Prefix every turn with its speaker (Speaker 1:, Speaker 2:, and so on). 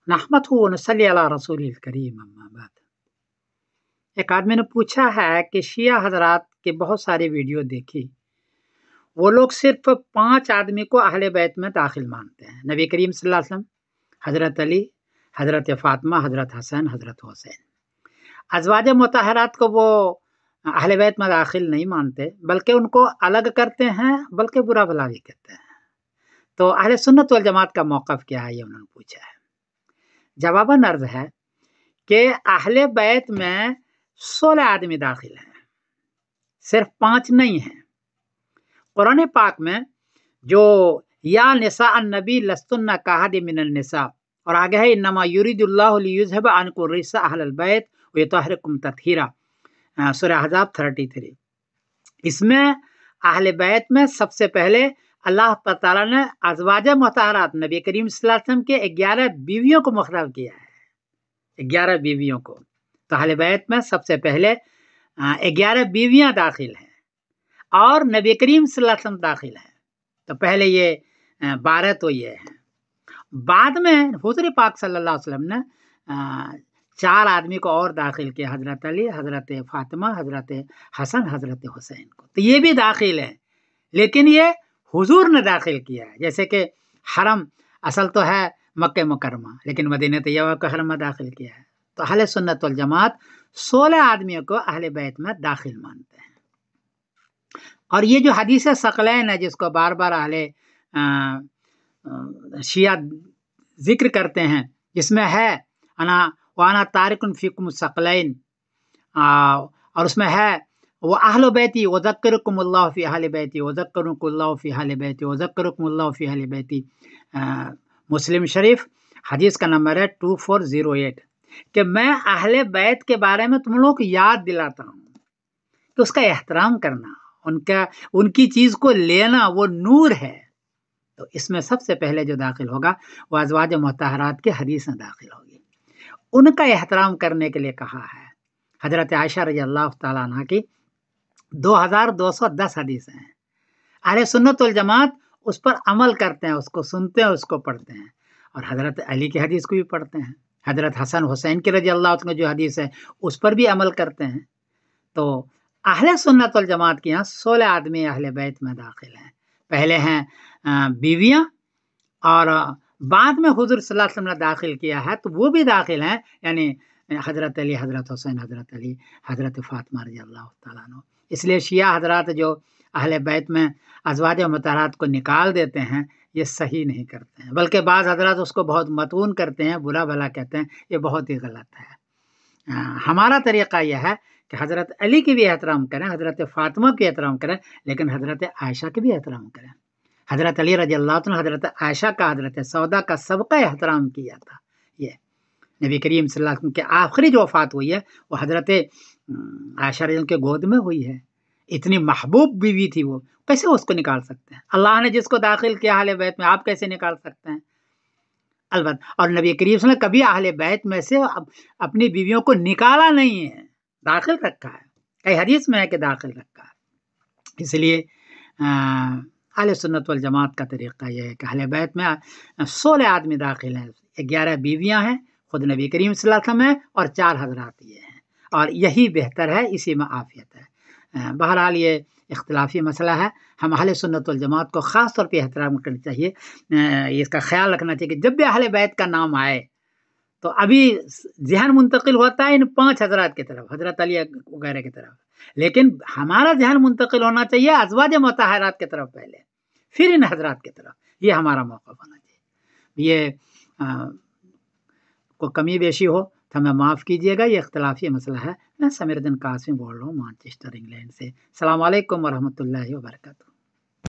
Speaker 1: नहमदहु व नसल्ली अला रसूलिल करीम अम्मा बाद। एक आदमी ने पूछा है कि शिया हजरात के बहुत सारे वीडियो देखी, वो लोग सिर्फ 5 आदमी को अहले बैत में दाखिल मानते हैं। नबी करीम सल्लल्लाहु अलैहि वसल्लम, हजरत अली, हजरत फातिमा, हजरत हसन, हजरत हुसैन। अज़वाज मुतहरात को वो अहले बैत में दाखिल नहीं मानते, बल्कि उनको अलग करते हैं, बल्कि बुरा भला भी कहते हैं। तो अहले सुन्नत वल जमात का मौक़िफ़ क्या है, ये उन्होंने पूछा है। जवाबन अर्ज़ है कि अहले बैत में 16 आदमी दाखिल हैं, सिर्फ 5 नहीं हैं। कुरान पाक में जो या निसा अन्नबी लस्तुन्ना काहदि मिनन निसा, और आगे है इन्नमा युरिदुल्लाहु लियुज़हिबा अन्कुम रिज्सा अहलल बैत व युतहिरकुम तत्हीरा, सूरह अहज़ाब 33। इसमें अहले बैत में सबसे पहले अल्लाह ताला ने अज़वाज मुतहरात नबी करीम सल्लल्लाहु अलैहि वसल्लम के 11 बीवियों को मुख़र्रब किया है, 11 बीवियों को। तो अहले बैत में सबसे पहले 11 बीवियां दाखिल हैं और नबी करीम सल्लल्लाहु अलैहि वसल्लम दाखिल हैं। तो पहले ये 12 तो ये हैं। बाद में हुज़ूर पाक सल्लल्लाहु अलैहि वसल्लम ने 4 आदमी को और दाखिल किया, हजरत अली, हजरत फातिमा, हजरत हसन, हजरत हुसैन को। तो ये भी दाखिल है, लेकिन ये हुजूर ने दाखिल किया है। जैसे कि हरम असल तो है मक्के मुकरमा, लेकिन मदीना तैयबा को हरम में दाखिल किया है। तो अहले सुन्नत वल जमात 16 आदमियों को अहले बैत में दाखिल मानते हैं। और ये जो हदीस सकलैन है, जिसको बार बार अहले शिया जिक्र करते हैं, जिसमें है अना वाना तारिकुन फीकुम सकलैन, और उसमें है वो अहले बैती वज़क्करुकुमुल्लाहु फी अहले बैती वज़क्करुकुमुल्लाहु फी अहले बैती वज़क्करुकुमुल्लाहु फी अहले बैती। मुस्लिम शरीफ हदीस का नंबर है 2408, कि मैं अहले बैत के बारे में तुम लोगों को याद दिलाता हूँ कि उसका एहतराम करना, उनकी चीज़ को लेना, वो नूर है। तो इसमें सबसे पहले जो दाखिल होगा वो अज़वाज मुतहरात की हदीस में दाखिल होगी। उनका एहतराम करने के लिए कहा है। हजरत आयशा रज़ियल्लाहु ताला अन्हा की 2210 हदीसें हैं। अहले सुन्नत वल जमात उस पर अमल करते हैं, उसको सुनते हैं, उसको पढ़ते हैं। और हजरत अली की हदीस को भी पढ़ते हैं, हजरत हसन हुसैन की रज़ियल्लाहु अन्हु जो हदीस है उस पर भी अमल करते हैं। तो अहले सुन्नत वल जमात के यहाँ 16 आदमी अहले बैत में दाखिल हैं। पहले हैं बीवियाँ, और बाद में हुजूर सल्लल्लाहु अलैहि वसल्लम ने दाखिल किया है, तो वो भी दाखिल हैं, यानी हजरत अली, हजरत हुसैन, हजरत अली, हजरत फातिमा रज़ियल्लाहु ताला अन्हा। इसलिए शिया हजरात जो अहले बैत में अज़वाज मुतहरात को निकाल देते हैं, ये सही नहीं करते हैं, बल्कि बाज़ हजरात उसको बहुत मतून करते हैं, बुरा भला कहते हैं। ये बहुत ही गलत है। हमारा तरीक़ा यह है कि हजरत अली की भी एहतराम करें, हजरत फातिमा की एहतराम करें, लेकिन हजरत आयशा की भी एहतराम करें। हजरत अली रज़ियल्लाहु अन्हु हजरत आयशा का, हजरत सौदा का सबका एहतराम किया था। ये नबी करीम सल्लल्लाहु अलैहि वसल्लम के आखिरी जो वफ़ात हुई है वो हजरत आयशा रज़ियल्लाहु के गोद में हुई है। इतनी महबूब बीवी थी वो, कैसे उसको निकाल सकते हैं? अल्लाह ने जिसको दाखिल किया अहले बैत में, आप कैसे निकाल सकते हैं? अलबत्ता, और नबी करीम सल्लल्लाहु अलैहि वसल्लम कभी अहले बैत में से अपनी बीवियों को निकाला नहीं है, दाखिल रखा है। कई हदीस में है कि दाखिल रखा है। इसलिए अहले सुन्नत वल जमात का तरीक़ा यह है कि अहले बैत में 16 आदमी दाखिल हैं, 11 बीवियां हैं, खुद नबी करीम सल्लल्लाहु अलैहि वसल्लम हैं, और 4 हजरात ये हैं, और यही बेहतर है, इसी में आफियत है। बहरहाल ये इख्तिलाफी मसला है। हम अहले सुन्नत वल जमात को ख़ास तौर पे एहतराम करना चाहिए, इसका ख्याल रखना चाहिए कि जब भी अहले बैत का नाम आए तो अभी ज़हन मुंतकिल होता है इन 5 हजरात की तरफ, हजरत अली वगैरह की तरफ, लेकिन हमारा ज़हन मुंतकिल होना चाहिए अज़वाज मुतहरात की तरफ पहले, फिर इन हजरात की तरफ। ये हमारा मौक़िफ़ होना चाहिए। ये कोई कमी बेशी हो तो हमें माफ़ कीजिएगा, ये इख्तिलाफी मसला है। मैं समीरुद्दीन कासिम बोल रहा हूँ, मैनचेस्टर इंग्लैंड से। अस्सलामु अलैकुम व रहमतुल्लाहि व बरकातुहू।